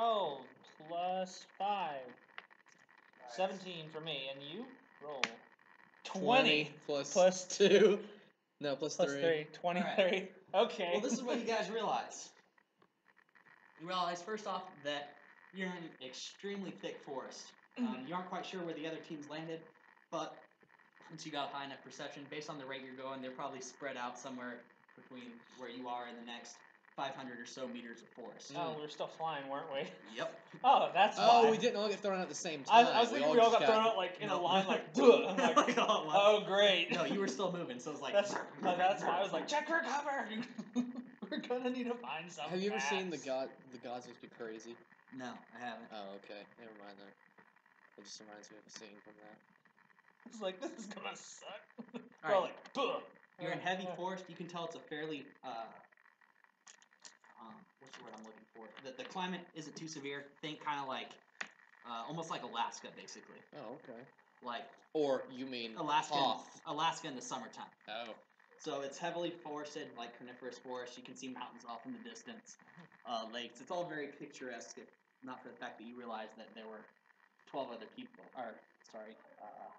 12 plus 5. 17 for me, and you roll 20 plus 2. No, plus 3. 23. Okay. Well, this is what you guys realize. You realize, first off, that you're in an extremely thick forest. You aren't quite sure where the other teams landed, but once you got a high enough perception, based on the rate you're going, they're probably spread out somewhere between where you are and the next 500 or so meters of forest. Oh, we were still flying, weren't we? Yep. Oh, that's why. Oh, we didn't all get thrown out at the same time. I was thinking we all got thrown out like in a line, like, I'm like, oh, great. No, you were still moving, so it was like... That's why I was like, check for cover! We're gonna need to find some Have you ever bats. seen the gods must be crazy? No, I haven't. Oh, okay. Never mind that. It just reminds me of a scene from that. It's like, this is gonna suck. All right. Like, Buh! You're in heavy forest. You can tell it's a fairly... what's the word I'm looking for? The climate isn't too severe. Think kind of like... almost like Alaska, basically. Oh, okay. Like... Or, you mean Alaska in the summertime. Oh. So it's heavily forested, like coniferous forest. You can see mountains off in the distance, lakes. It's all very picturesque, if not for the fact that you realize that there were 12 other people, or, sorry,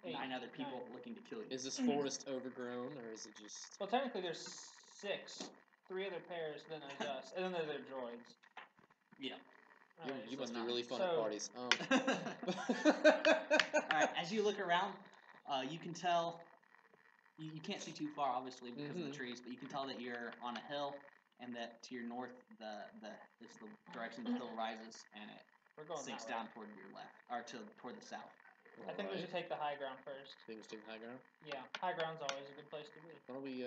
9 other people looking to kill you. Is this forest overgrown, or is it just... Well, technically there's 6. 3 other pairs, then there's us, and then there's their droids. Yeah. You must be really fun at parties. Alright, as you look around, you can tell... You can't see too far, obviously, because of the trees, but you can tell that you're on a hill, and that to your north, is the direction the hill rises, and it sinks down toward your left, or toward the south. I think we should take the high ground first. Think we should take the high ground? Yeah, high ground's always a good place to be. Why don't we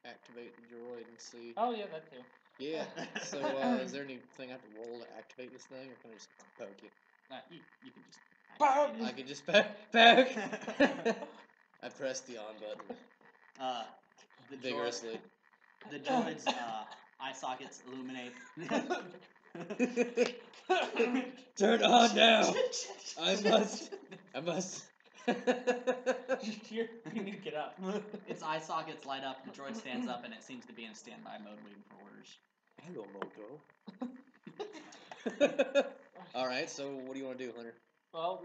activate the droid and see? Oh yeah, that too. Yeah. So is there anything I have to roll to activate this thing, or can I just poke you? You can just... I can just poke. I pressed the on button. Vigorously. The droid's eye sockets illuminate. Turn on now! I must. You need to get up. Its eye sockets light up, the droid stands up, and it seems to be in a standby mode waiting for orders. Hello, Moto. Alright, so what do you want to do, Hunter? Well,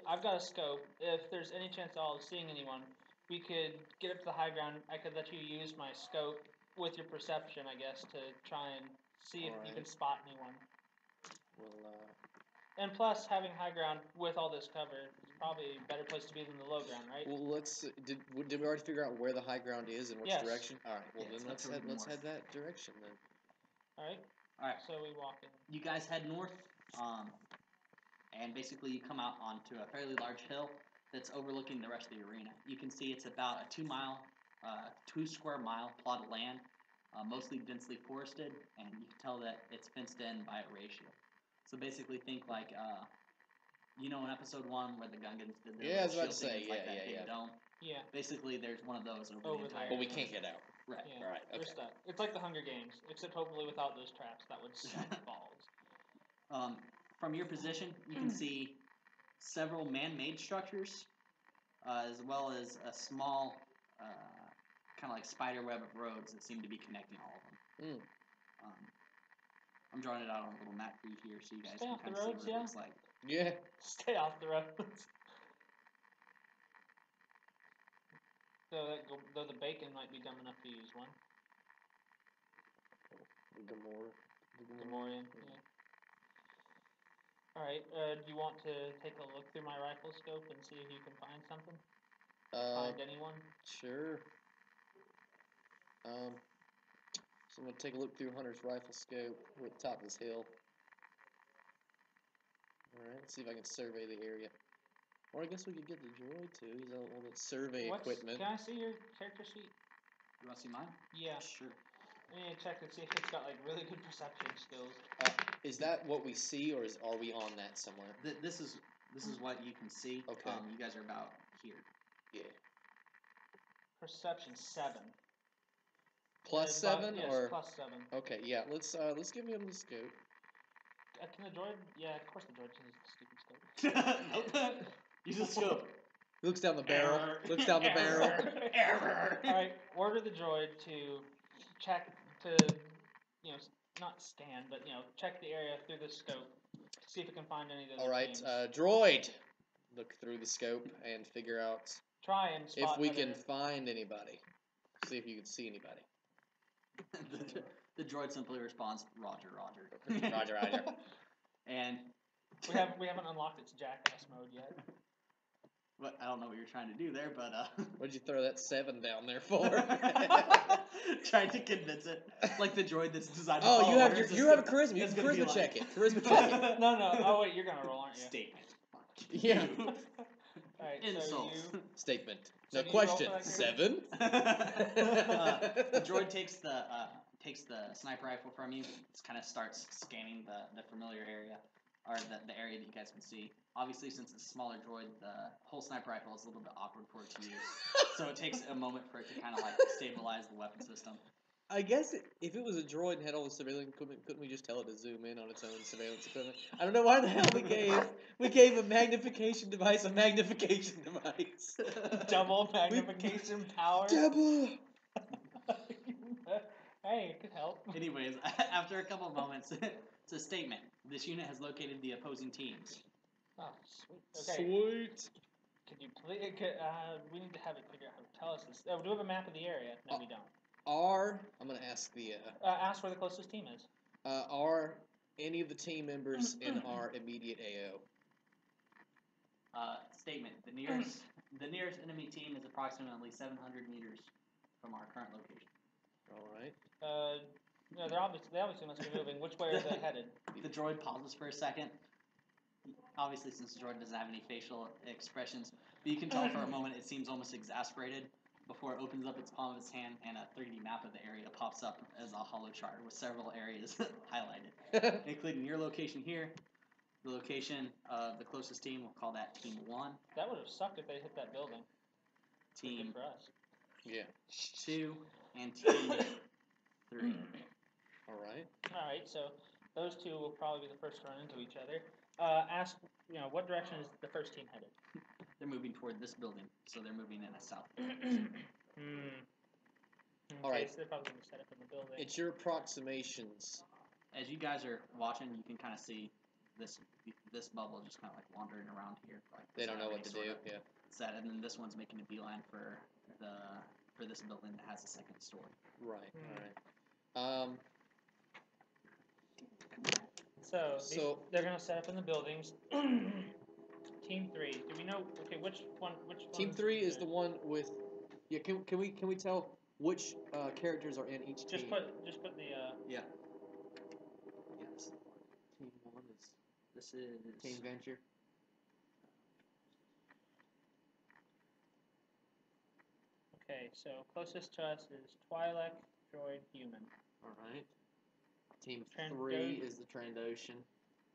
I've got a scope. If there's any chance at all of seeing anyone, we could get up to the high ground. I could let you use my scope with your perception, I guess, to try and see if you can spot anyone. Well, And plus, having high ground with all this cover is probably a better place to be than the low ground, right? Well, did we already figure out where the high ground is and which direction? All right. Well, then let's head that direction then. All right. All right. So we walk in. You guys head north, and basically you come out onto a fairly large hill that's overlooking the rest of the arena. You can see it's about a 2 square mile plot of land, mostly densely forested, and you can tell that it's fenced in by a ratio. So basically think like, in episode 1 where the Gungans did the I was about to shield say, thing, like that big dome? Yeah. Basically, there's one of those over the entire... But we can't get out. Right. Yeah. All right. Okay. We're stuck. It's like the Hunger Games, except hopefully without those traps. That would suck balls. From your position, you can see several man-made structures, as well as a small, kind of like spider web of roads that seem to be connecting all of them. I'm drawing it out on a little map for you here, so you guys can kind of see what it looks like. Yeah. Stay off the roads. Though the bacon might be dumb enough to use one. Gamorrean, yeah. Alright, do you want to take a look through my rifle scope and see if you can find something? Find anyone? Sure. So I'm going to take a look through Hunter's rifle scope. We're at the top of this hill. Alright, let's see if I can survey the area. Or I guess we could get the droid too. He's all the survey equipment. Can I see your character sheet? You want to see mine? Yeah. Sure. I need to check and see if it's got like really good perception skills. Is that what we see, or are we on that somewhere? This is what you can see. Okay. You guys are about here. Yeah. Perception 7. Plus 7 yes, or plus 7. Okay, yeah. Let's give him the scope. Can the droid? Yeah, of course the droid can use the stupid scope. Nope. Use the scope. He looks down the barrel. Looks down the barrel. Error. All right. Order the droid to check not scan, but check the area through the scope. see if we can find any of the All other right, teams. droid. Look through the scope and figure out Try and spot if we other... can find anybody. See if you can see anybody. The droid simply responds, Roger, Roger. Roger, Roger. And we haven't unlocked its jackass mode yet. But I don't know what you're trying to do there, but What'd you throw that 7 down there for? trying to convince it, like the droid that's designed. To Oh, follow you have orders you is have charisma. You it's can gonna be charisma like- check it. Charisma check it. No. Oh wait, you're gonna roll, aren't you? Statement. Yeah. Alright, Insults. so Statement. So No do you roll question. for that 7. The droid takes the sniper rifle from you. It kind of starts scanning the familiar area, or the area that you guys can see. Obviously, since it's a smaller droid, the whole sniper rifle is a little bit awkward for it to use. So it takes a moment for it to kind of like stabilize the weapon system. I guess if it was a droid and had all the surveillance equipment, couldn't we just tell it to zoom in on its own surveillance equipment? I don't know why the hell we gave a magnification device a magnification device. double magnification power. Double. Hey, it could help. Anyways, after a couple of moments, it's a statement. This unit has located the opposing teams. Oh, sweet. Okay. Sweet. Could you please? We need to have it figure out how to tell us this. Oh, do we have a map of the area? No, we don't. I'm gonna ask the Ask where the closest team is. are any of the team members in our immediate AO? Statement. The nearest enemy team is approximately 700 meters from our current location. All right. No, they obviously must be moving. Which way are they headed? The droid pauses for a second. Obviously, since the droid doesn't have any facial expressions, but you can tell for a moment it seems almost exasperated before it opens up its palm of its hand and a 3D map of the area pops up as a hollow chart with several areas highlighted, including your location here, the location of the closest team. We'll call that Team 1. That would have sucked if they hit that building. Team Good for us. Yeah. 2 and Team 3. All right. All right, so those two will probably be the first to run into each other. Ask, what direction is the first team headed? They're moving toward this building, so they're moving in a south. All right. So they're probably going to set up in the building. It's your approximations. As you guys are watching, you can kind of see this bubble just kind of like wandering around here. Like They don't know what to do. Yeah. Set, and then this one's making a beeline for this building that has a second story. Right. All right. So they're going to set up in the buildings. Team 3. Do we know? Okay, which one? Team 3 is the one with. Yeah. Can we tell which characters are in each team? Just put the. Yeah. Yes. Team 1 is. This is Team Venture. Okay, so closest to us is Twi'lek, droid, human. All right. Team Trandoshan. 3 is the Trandoshan.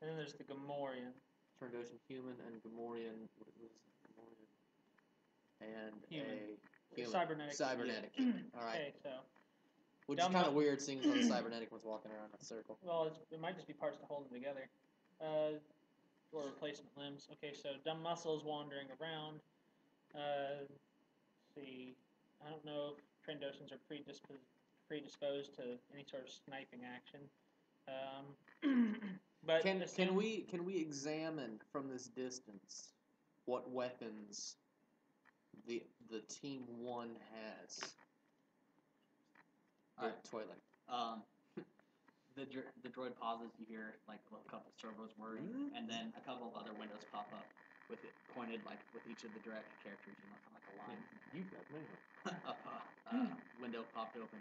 And then there's the Gamorrean. Trandoshan human and Gamorrean. What was Gamorrean? And Human. a human. Cybernetic. Cybernetic. All right. Okay, so Which is Dumb kind of Mu- weird, seeing as how the cybernetic one's walking around that circle. well, it might just be parts to hold them together, or replacement limbs. Okay, so dumb muscles wandering around. Let's see, I don't know if Trandoshans are predisposed to any sort of sniping action. But Can we examine from this distance what weapons the Team 1 has? Alright. Twi'lek. The droid pauses. You hear like a couple servos whirring, and then a couple of other windows pop up with it pointed like with each of the direct characters, kind of like a line. You got me. Window popped open.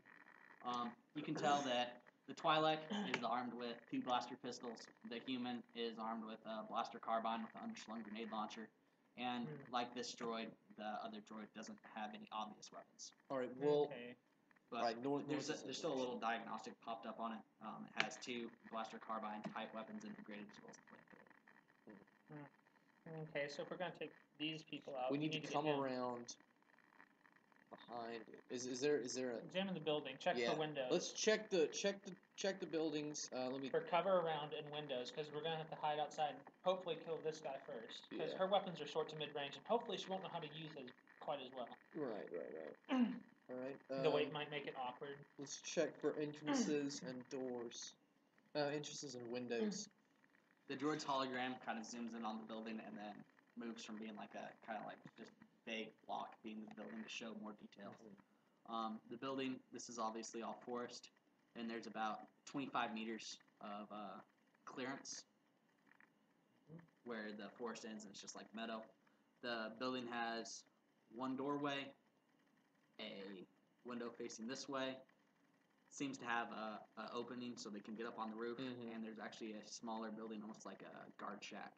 You can tell that the Twi'lek is armed with 2 blaster pistols. The human is armed with a blaster carbine with an underslung grenade launcher. And like this droid, the other droid doesn't have any obvious weapons. All right. Well. Okay. But Right, there's still a little diagnostic popped up on it. It has 2 blaster carbine type weapons integrated as well as the flamethrower. Okay, so if we're gonna take these people out, We need to get come him. around behind it. Is there a Examine the building. Check yeah. for windows. Let's check the buildings. Let me. For cover around and windows, because we're gonna have to hide outside and hopefully kill this guy first. Because Yeah. her weapons are short to mid range, and hopefully she won't know how to use it quite as well. Right. All right. The weight might make it awkward. Let's check for entrances and doors. Entrances and windows. The droid's hologram kind of zooms in on the building and then moves from being like a kind of like just vague block being the building to show more details. The building, this is obviously all forest, and there's about 25 meters of clearance where the forest ends and it's just like meadow. The building has one doorway, a window facing this way. Seems to have a opening so they can get up on the roof, and there's actually a smaller building, almost like a guard shack,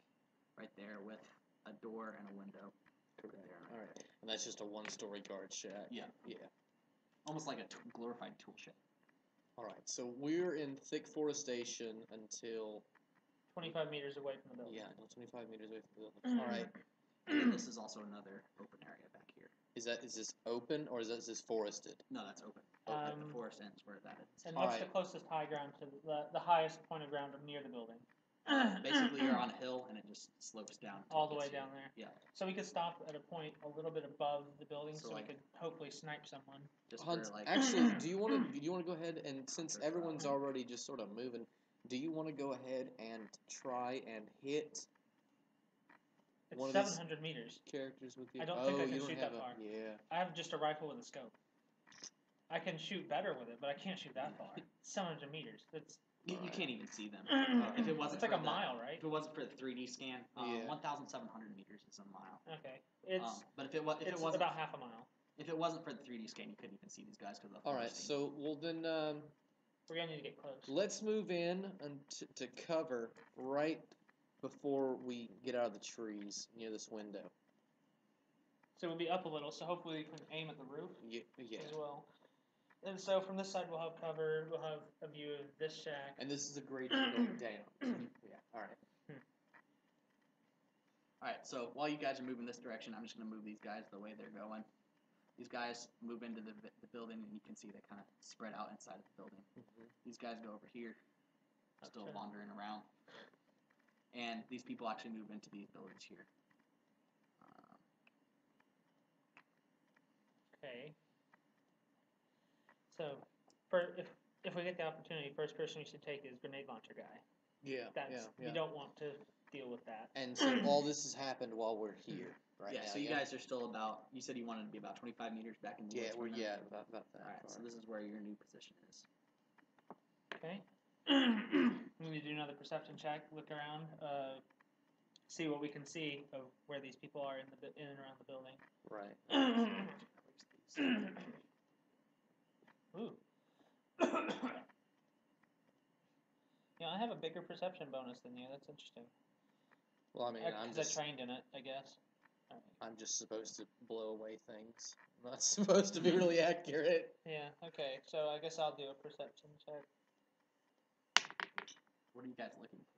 right there with a door and a window. Correct. All right, and that's just a one-story guard shack. Yeah. Yeah. Almost like a glorified tool shed. All right, so we're in thick forestation until 25 meters away from the building. yeah, no, 25 meters away from the building. All right. And then this is also another open area back here. Is this open or is this forested? No, that's open. At the forest ends where that is. And what's the closest high ground to the highest point of ground near the building? Basically, you're on a hill and it just slopes down. All the way down there. Yeah. So we could stop at a point a little bit above the building, so like, we could hopefully snipe someone. Just Hunt, for, like, actually, do you want to go ahead and since everyone's already just sort of moving, do you want to go ahead and try and hit It's one of 700 meters. characters with you? I don't think I you can don't shoot have that far. Yeah. I have just a rifle with a scope. I can shoot better with it, but I can't shoot that far. 700 meters. That's you can't even see them. If it wasn't it's like for a mile, right? If it wasn't for the 3D scan, Yeah. 1,700 meters is a mile. Okay. It's But if it wasn't about half a mile. If it wasn't for the 3D scan, you couldn't even see these guys because of the All right. forest. So well then We're gonna need to get close. let's move in to cover right before we get out of the trees near this window. So we'll be up a little, so hopefully we can aim at the roof Yeah. as well. And so from this side we'll have cover, we'll have a view of this shack. And this is a grade going down. Yeah. All right. All right, so while you guys are moving this direction, I'm just going to move these guys the way they're going. These guys move into the building, and you can see they kind of spread out inside of the building. These guys go over here, still Okay. wandering around. And these people actually move into these buildings here. Okay. So if we get the opportunity, first person we should take is grenade launcher guy. Yeah. That's yeah. we don't want to deal with that. And so all this has happened while we're here, right? Yeah, now, so you guys are still about, you said you wanted to be about 25 meters back in the Yeah, woods we're from them? about that. All right, so this is where your new position is. Okay. We need to do another perception check. Look around. See what we can see of where these people are in and around the building. Right. Ooh. Yeah, I have a bigger perception bonus than you. That's interesting. Well, I mean, Because I trained in it, I guess. All right. I'm just supposed to blow away things. I'm not supposed to be really accurate. Yeah. Okay. So I guess I'll do a perception check. What are you guys looking for?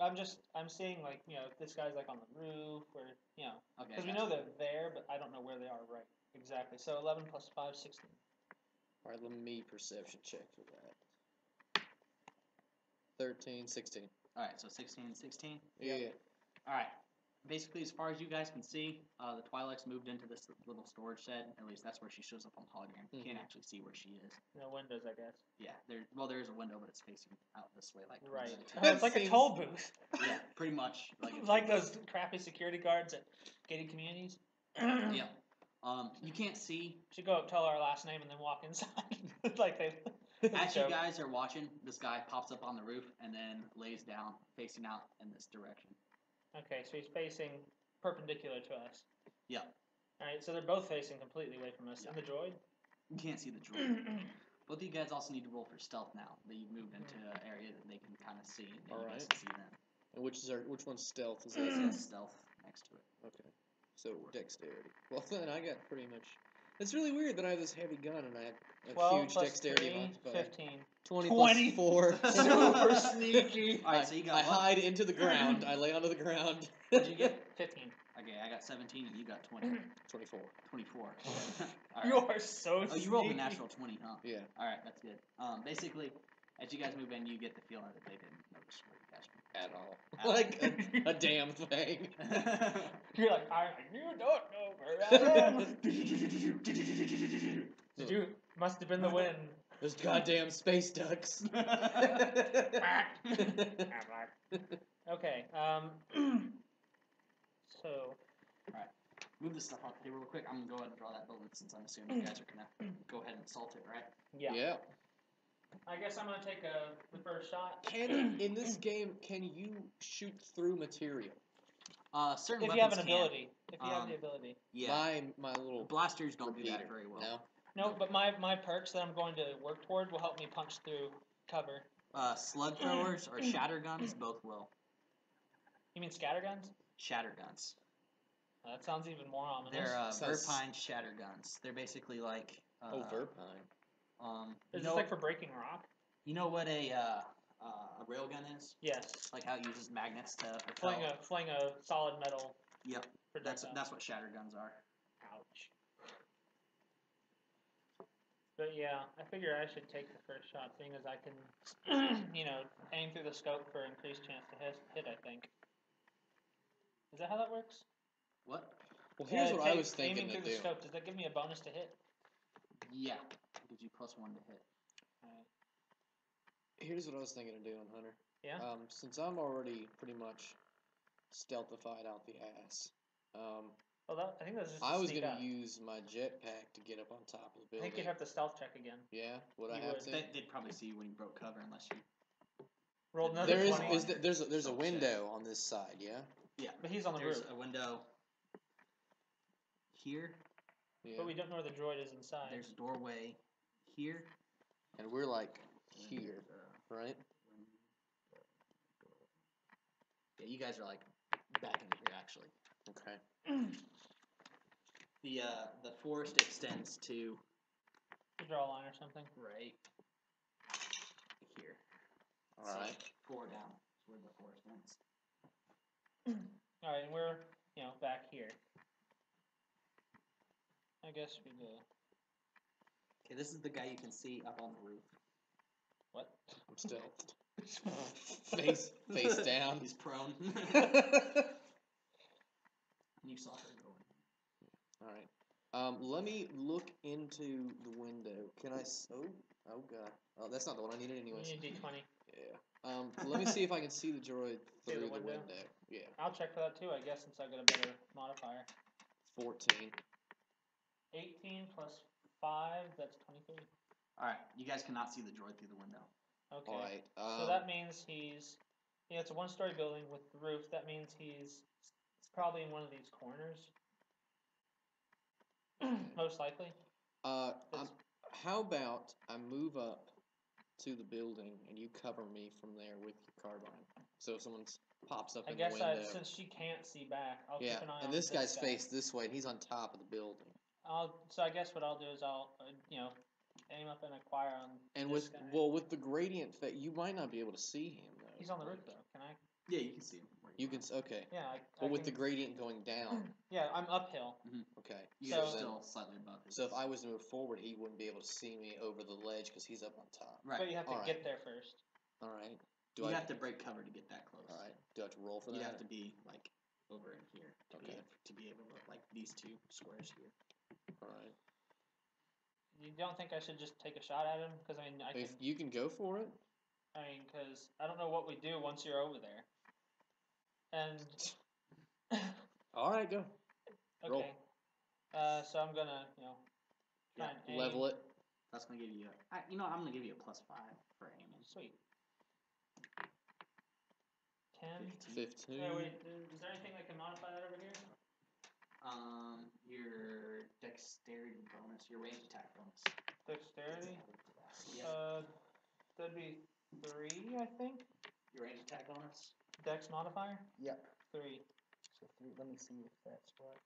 I'm seeing like if this guy's like on the roof or Okay. because we know they're there, but I don't know where they are right exactly. So 11 plus 5, 16. All right, let me perception check for that. 13, 16. All right, so 16 and 16. Yeah. All right. Basically, as far as you guys can see, the Twi'leks moved into this little storage shed. At least that's where she shows up on the hologram. You can't actually see where she is. No windows, I guess. Yeah, there is a window, but it's facing out this way, like Right. towards the Oh, it's like a toll booth. Yeah, pretty much. Like those crappy security guards at gated communities. Yeah. You can't see. Should go up, tell our last name, and then walk inside. Like they. As you guys are watching, this guy pops up on the roof and then lays down, facing out in this direction. Okay, so he's facing perpendicular to us. Yeah. All right, so they're both facing completely away from us. Yeah. And the droid. You can't see the droid. Both of you guys also need to roll for stealth now. That you've moved into an area that they can kind of see. And you guys can see them. And which one's stealth? Is It that? says stealth next to it. Okay. So dexterity. Well, then I got pretty much. It's really weird that I have this heavy gun and I have a 12 huge plus dexterity 3, modifier. 15. 20 20. plus 4. Super sneaky. All right, so you got I what? hide into the ground. I lay onto the ground. What'd you get? 15. Okay, I got 17 and you got 20. 24. 24. All right. You are so Oh, you rolled a natural 20, huh? Yeah. All right, that's good. Basically, as you guys move in, you get the feeling that they didn't notice where you guys were. At all. At all. Like a damn thing. You're like, you don't know where I am. Did you? Must have been the wind. Those goddamn space ducks. Okay. So. Move this stuff off the table real quick. I'm gonna go ahead and draw that building since I'm assuming you guys are gonna go ahead and assault it, right? Yeah. I guess I'm gonna take the first shot. In this game, can you shoot through material? Certain If weapons you have an can. ability. If you have the ability. Yeah. My little Blasters don't do repeater. that very well. No, but my perks that I'm going to work toward will help me punch through cover. Slug throwers or shatter guns both will. You mean scatterguns? Shatter guns. That sounds even more ominous. They're Verpine shatter guns. They're basically like. Verpine. Is this like for breaking rock? You know what a railgun is? Yes. Like how it uses magnets to fling a solid metal. Yep. Projectile. That's what shatter guns are. Ouch. But yeah, I figure I should take the first shot, seeing as I can, aim through the scope for increased chance to hit. I think. Is that how that works? What? Well, here's what I was thinking aiming to through do. the scope. Does that give me a bonus to hit? Yeah. It gives you +1 to hit. Alright. Here's what I was thinking of doing, Hunter. Yeah. Since I'm already pretty much stealthified out the ass. I think that's just. I was gonna use my jetpack to get up on top of the I building. think you'd have to stealth check again. Yeah, would I You have would. to? They'd probably see you when you broke cover unless you. Rolled another 20. There's a window on this side, yeah. Yeah, but he's on the roof. There's a window here. Yeah. But we don't know where the droid is inside. There's a doorway here. And we're like here, right? Yeah, you guys are like back into here actually. Okay. The forest extends to. You draw a line or something. Right here. All right. 4 down is where the forest ends. All right, and we're back here. I guess we do. Okay, this is the guy you can see up on the roof. What? I'm stealthed. face down. He's prone. You saw her go in. All right. Let me look into the window. Can I? Oh god. Oh, that's not the one I needed anyways. You need D20. Yeah. Let me see if I can see the droid through the window. Yeah. I'll check for that too, I guess, since I've got a better modifier. 14. 18 plus 5, that's 23. Alright, you guys cannot see the droid through the window. Okay. All right. So that means he's. It's a one-story building with the roof. That means he's probably in one of these corners. Most likely. How about I move up to the building and you cover me from there with your carbine? So if someone pops up in the window. Since she can't see back, I'll keep an eye on and this guy's faced this way, and he's on top of the building. So I guess what I'll do is I'll aim up and acquire on. And this guy. with the gradient effect, you might not be able to see him though. He's on the roof though. Can I? Yeah, you can see him. Okay. Yeah. But with the gradient going down. Yeah, I'm uphill. Mm-hmm. Okay. You're still slightly above him. So if I was to move forward, he wouldn't be able to see me over the ledge because he's up on top. Right. But you have to get there first. All right. You have to break cover to get that close. All right. Do I have to roll for that? You have to be like over in here to be able to like these 2 squares here. All right. You don't think I should just take a shot at him? Because if you can go for it. Because I don't know what we do once you're over there. And. All right, go. Okay. Roll. So I'm gonna, try and aim. Level it. That's gonna give you I'm gonna give you a +5 for aiming. Sweet. 10. 15. Wait, is there anything that can modify that over here? Your dexterity bonus, your range attack bonus. Dexterity? Yeah. That'd be 3, I think. Your range attack bonus? Dex modifier? Yep. 3. So 3, let me see if that's what.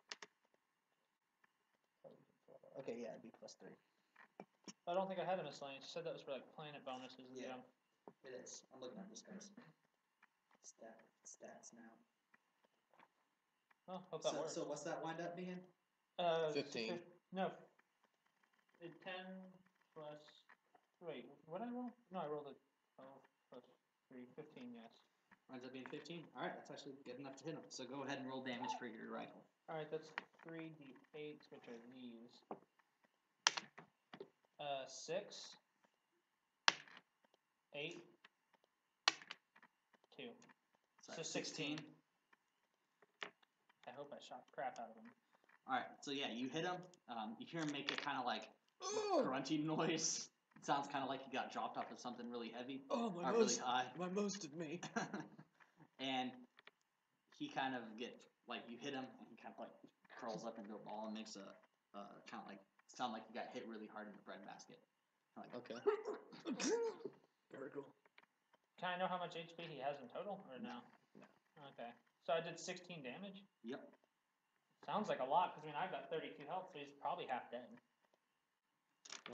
Okay, yeah, it'd be +3. I don't think I had a miscellaneous. You said that was for like planet bonuses and jump. It is. I'm looking at this guy's stats now. Oh, hope that works. So what's that wind up being? 15. No. 10 plus. Wait, what did I roll? No, I rolled a 12 plus 3. 15, yes. Winds up being 15. Alright, that's actually good enough to hit him. So go ahead and roll damage for your rifle. Alright, that's 3d8s, which are these. 6, 8, 2. So 16. I hope I shot the crap out of him. Alright, so yeah, you hit him. You hear him make a kind of like grunty noise. It sounds kind of like he got dropped off of something really heavy. Oh, really high. My most of me. And he kind of you hit him, and he kind of like curls up into a ball and makes a kind of like sound like he got hit really hard in the breadbasket. Like, Okay. Very cool. Can I know how much HP he has in total, or no? No. Okay. So I did 16 damage? Yep. Sounds like a lot, because I've got 32 health, so he's probably half dead.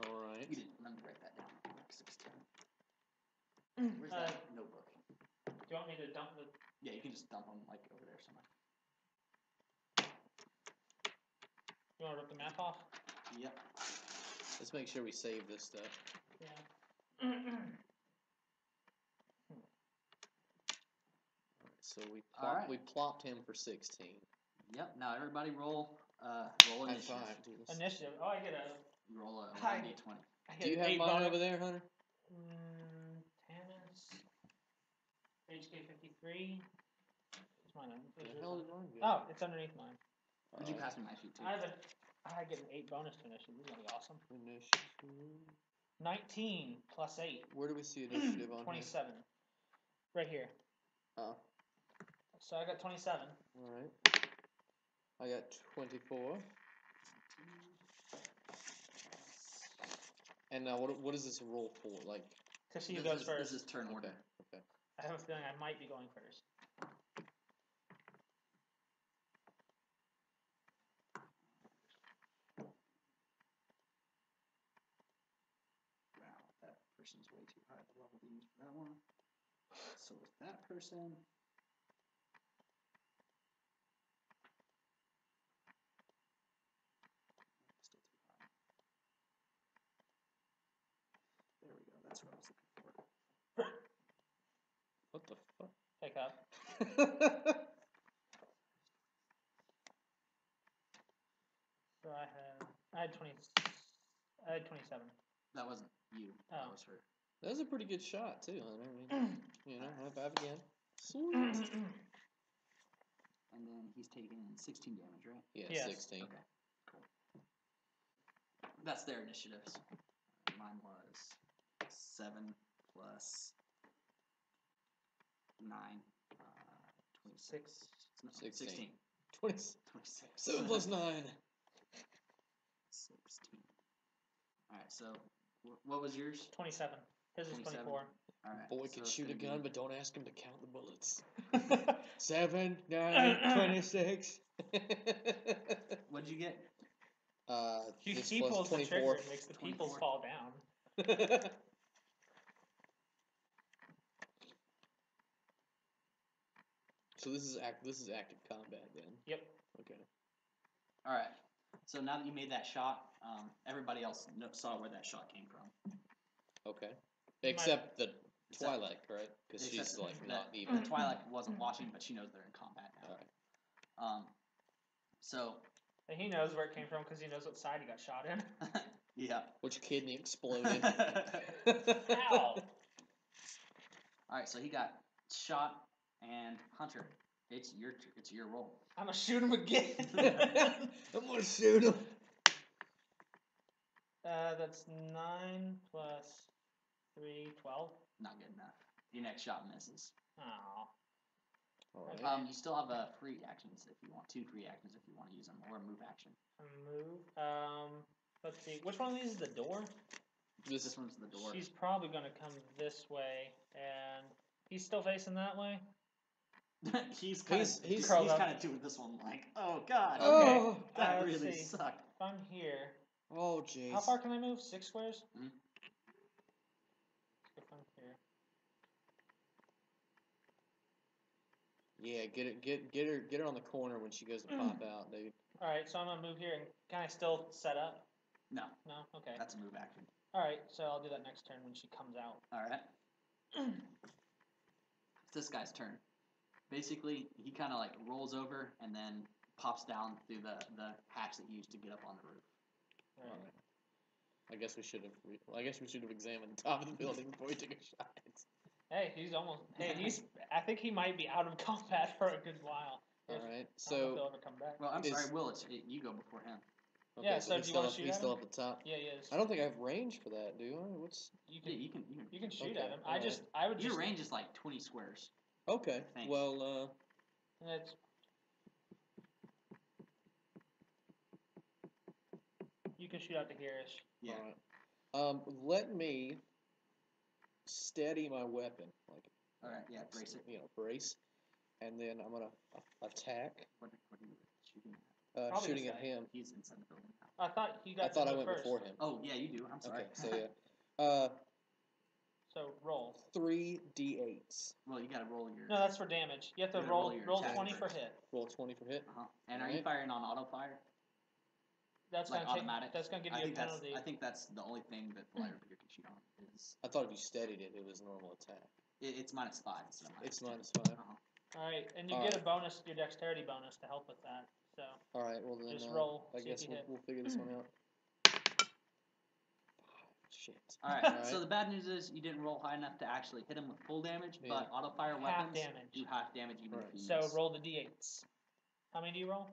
Alright. Let me write that down. 16. Where's that notebook? Do you want me to dump the... Yeah, you can just dump them over there somewhere. You want to rip the map off? Yep. Let's make sure we save this stuff. Yeah. So we Alright. plopped him for 16. Yep. Now everybody roll initiative. High five, dude. Initiative. Oh, I get a... You roll a Hi. 1d20. I Do you get have 8 mine bonus. over there, Hunter? Tannis. HK 53. Where's mine? Where the hell did mine go? Oh, it's underneath mine. Would you pass me my sheet too? I get an 8 bonus to initiative. This is gonna be awesome. Initiative. 19 plus 8. Where do we see initiative on 27. Right here. here? Oh. So I got 27. Alright. I got 24. And now what is this roll for? Like, To see who goes first. This is turn order. Okay. I have a feeling I might be going first. Wow, that person's way too high the level to use for that one. So with that person, still too high. There we go. That's what I was looking for. What the fuck? Pick up. So I had 27. That wasn't you. That Oh. was her. That was a pretty good shot too, Hunter. I mean, high five again. Sweet. And then he's taking 16 damage, right? Yeah, Yes. 16. Okay, cool. That's their initiatives. Mine was 7 plus 9. 26. No, 16. 26. 7 plus 9. 16. Alright, so what was yours? 27. His is 27. 24. Alright. Boy so can it's shoot a gonna gun, be- but don't ask him to count the bullets. 7, 9, 26. What'd you get? This He plus pulls the 24. trigger and makes the 24. peoples fall down. So this is active combat then. Yep. Okay. Alright. So now that you made that shot, everybody else saw where that shot came from. Okay. Except the Twilight, right? Because she's Except like that- not even. The Twilight wasn't watching, but she knows they're in combat now. Alright. So And he knows where it came from because he knows what side he got shot in. yeah. Which kidney exploded? Ow! Alright, so he got shot, and Hunter, it's your roll. I'm gonna shoot him again. I'm gonna shoot him. That's 9 plus 3, 12. Not good enough. Your next shot misses. Oh. Alright. You still have free actions if you want. 2 free actions if you want to use them, or a move action. Move. Let's see. Which one of these is the door? This one's the door. She's probably gonna come this way, and he's still facing that way. he's kind he's curled up. of doing this one like, oh god, Oh, that let's really see. sucked. If I'm here, oh, jeez. how far can I move? 6 squares? Mhm. If I'm here. Yeah, get her on the corner when she goes to pop out, dude. Alright, so I'm gonna move here, and can I still set up? No, No? Okay. that's a move action. Alright, so I'll do that next turn when she comes out. Alright. It's this guy's turn. Basically, he kind of like rolls over and then pops down through the hatch that you used to get up on the roof. Alright. I guess we should have examined the top of the building before we took a shot. Hey, he's almost. Hey, he's. I think he might be out of combat for a good while. All right. I don't know if So he'll ever come back. Well, I'm Is- sorry, Will. You go before him. okay, Yeah, so so he's do you still wanna up, shoot he's at still him? up at the top. Yeah, he is. I don't think I have range for that, do I? What's You Yeah, can. you can. You can shoot Okay, at him. alright. I would Your just. range is like 20 squares. okay? Thanks. Well, That's. You can shoot out to here-ish. Yeah. all right. Let me steady my weapon, like All right. Yeah. Brace it. brace, and then I'm gonna attack. What are you shooting at? Probably Shooting this at guy. him. He's inside the building now. I thought he got. I thought to I go went first. before him. Oh yeah, you do. I'm sorry. Okay, so yeah. So roll. 3d8s. Well, you gotta roll your. No, that's for damage. You have to You gotta roll. roll your Roll attack 20 for first. hit. Roll 20 for hit. Uh-huh. And are you Alright. firing on auto fire? That's Like gonna take. automatic? That's gonna give I you a think penalty. I think that's the only thing that the lighter beer can shoot on. Is I thought if you steadied it, it was normal attack. it's -5 instead of It's -2. -5. All right, and you All get right. a bonus, your dexterity bonus to help with that. So All right. Well then, Just roll, I see if guess you we'll, hit. we'll figure this one out. Shit. All right. Alright. So the bad news is you didn't roll high enough to actually hit him with full damage, Yeah. but auto fire Half weapons damage. do half damage even Right. if you so miss. roll the d8s. How many do you roll?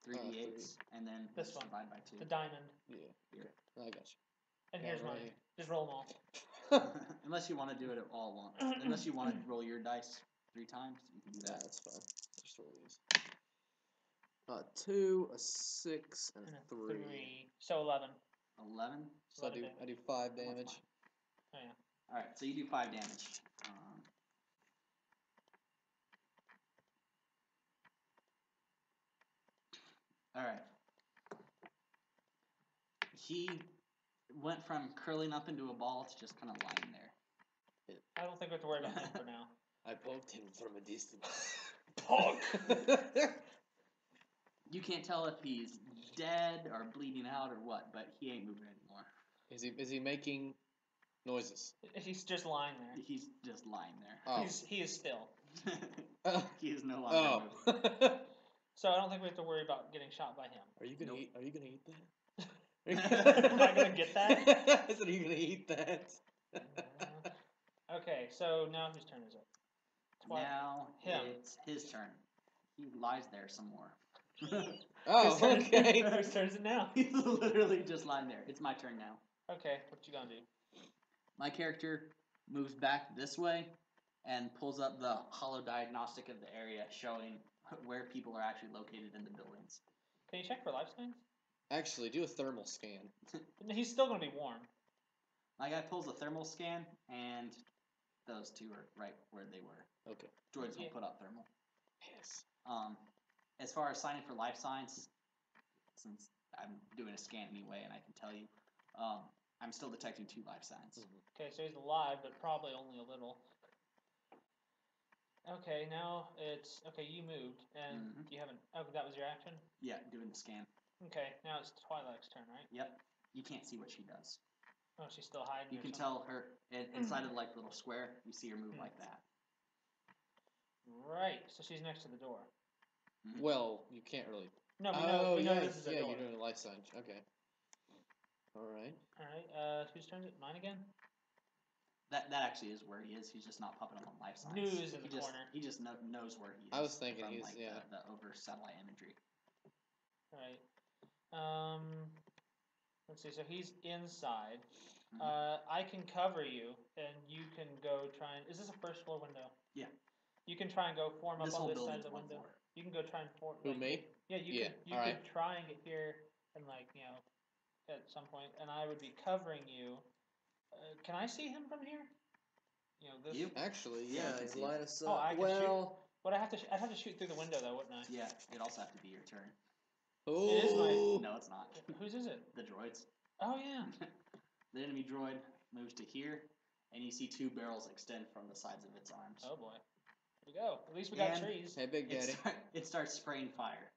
3d8s and then This just one. divide by 2. The diamond. Yeah. Here. I got you. And Yeah, here's right mine. here. Just roll them all. Unless you want to do it all at once. Unless you want to roll your dice 3 times, you can do Yeah, that. that's fine. Just roll these. 2, a 6, and And a a 3. So 11. 11. So 11 I do 5 What's damage. mine? Oh yeah. All right. So you do 5 damage. All right. He went from curling up into a ball to just kind of lying there. I don't think we have to worry about him for now. I poked him from a distance. Poke. You can't tell if he's dead or bleeding out or what, but he ain't moving anymore. Is he making noises? He's just lying there. He's just lying there. Oh. He is still. He is no longer Oh. moving. So I don't think we have to worry about getting shot by him. Are you gonna Nope. eat? Are you gonna eat that? Am I gonna get that? I said, are you gonna eat that? Okay, so now whose turn is it? Now Him. it's his turn. He lies there some more. Oh, Whose turn- okay. Whose turn is it now? He's literally just lying there. It's my turn now. Okay, what you gonna do? My character moves back this way and pulls up the hollow diagnostic of the area, showing where people are actually located in the buildings. Can you check for life signs? Actually, do a thermal scan. He's still gonna be warm. My guy pulls a thermal scan, and those two are right where they were. Okay. Droids Yeah. will put up thermal. Yes. As far as signing for life signs, since I'm doing a scan anyway, and I can tell you, I'm still detecting 2 life signs. Okay, so he's alive, but probably only a little. Okay, now it's okay. You moved, and you haven't. Oh, that was your action. Yeah, doing the scan. Okay, now it's Twilight's turn, right? Yep. You can't see what she does. Oh, she's still hiding. You or can something. tell her inside of like little square. You see her move like that. Right, so she's next to the door. Well, you can't really. No, we know. Oh, we know yeah, this is a yeah. door. You're doing a life sign. Okay. All right. All right. Whose turn is it? Mine again. That actually is where he is. He's just not popping up on life signs. News in he the just, corner. He just knows where he is. I was thinking from, he's like, yeah. the over satellite imagery. All right. Let's see. So he's inside. Mhm. I can cover you, and you can go try and. Is this a first floor window? Yeah. You can try and go form This up whole on this side building's of the one window. floor. You can go try and form. Who, me? Yeah, you Yeah, could. You alright. could try and get here, and at some point, and I would be covering you. Can I see him from here? This. You? Actually, Yeah, yeah. I can He's see line it. of sight. Oh, I can well. But I have to. I'd have to shoot through the window though, wouldn't I? Yeah, it'd also have to be your turn. Oh. It is my- No, it's not. Whose is it? The droids. Oh yeah. The enemy droid moves to here, and you see 2 barrels extend from the sides of its arms. Oh boy. Here we go. At least we got And- trees. Hey, Big Daddy. It starts spraying fire.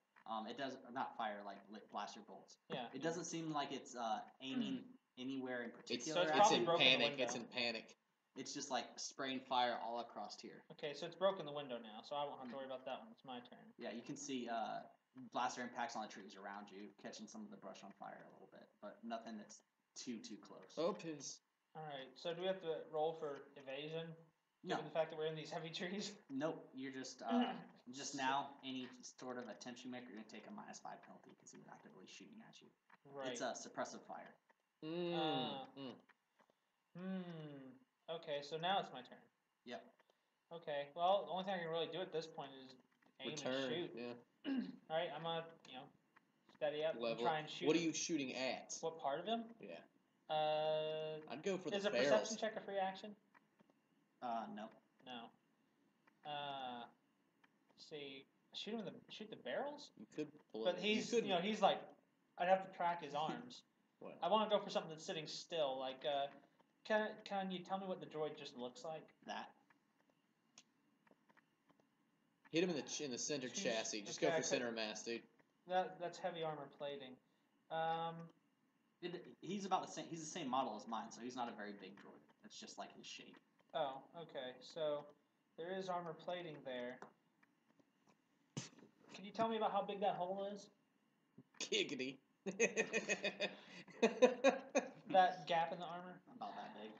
It does not fire like blaster bolts. Yeah. It doesn't seem like it's aiming anywhere in It's, particular. it's it's probably in broken the panic. window. It's in panic. It's just like spraying fire all across here. Okay, so it's broken the window now, so I won't have to worry about that one. It's my turn. Yeah, you can see blaster impacts on the trees around you, catching some of the brush on fire a little bit, but nothing that's too close. Oh, piss. All right. So do we have to roll for evasion? No. Given the fact that we're in these heavy trees. Nope. You're just now any sort of attempt you make, you're gonna take a -5 penalty because he's actively shooting at you. Right. It's a suppressive fire. Okay, so now it's my turn. Yep. Okay. Well, the only thing I can really do at this point is aim and shoot. Yeah. All right, I'm gonna steady up and try and shoot. What are you shooting at? What part of him? Yeah. I'd go for the barrels. Is a perception check a free action? No. No. Let's see, shoot the barrels. You could. But he's he's like, I'd have to track his arms. Well. I want to go for something that's sitting still. Like, can you tell me what the droid just looks like? That. Hit him in the center chassis. Just go for center mass, dude. That's heavy armor plating. He's about the same. He's the same model as mine, so he's not a very big droid. It's just like his shape. Oh, okay. So there is armor plating there. Can you tell me about how big that hole is? Giggity. That gap in the armor? About that big.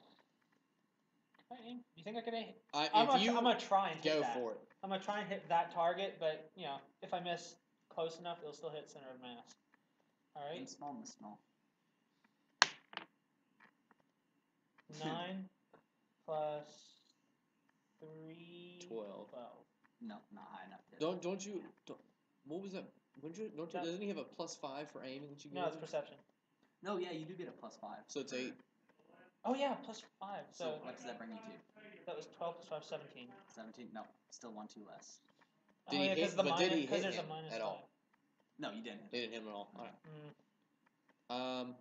Can I aim? You think I could aim? I'm gonna try and hit go that. for it. I'm gonna try and hit that target, but if I miss close enough, it'll still hit center of mass. All right. Aim small, miss small. 9 plus 3. 12. No, not high enough. Don't you? What was that? Doesn't he have a +5 for aiming that you get? No, it's perception. No, yeah, you do get a +5. So it's 8. Oh yeah, +5. So what does that bring you to? That was 12 plus 5, 17. 17? No, still 1 2 less. Did he hit? But did he hit him at all? No, you didn't. They didn't hit him at all. All right.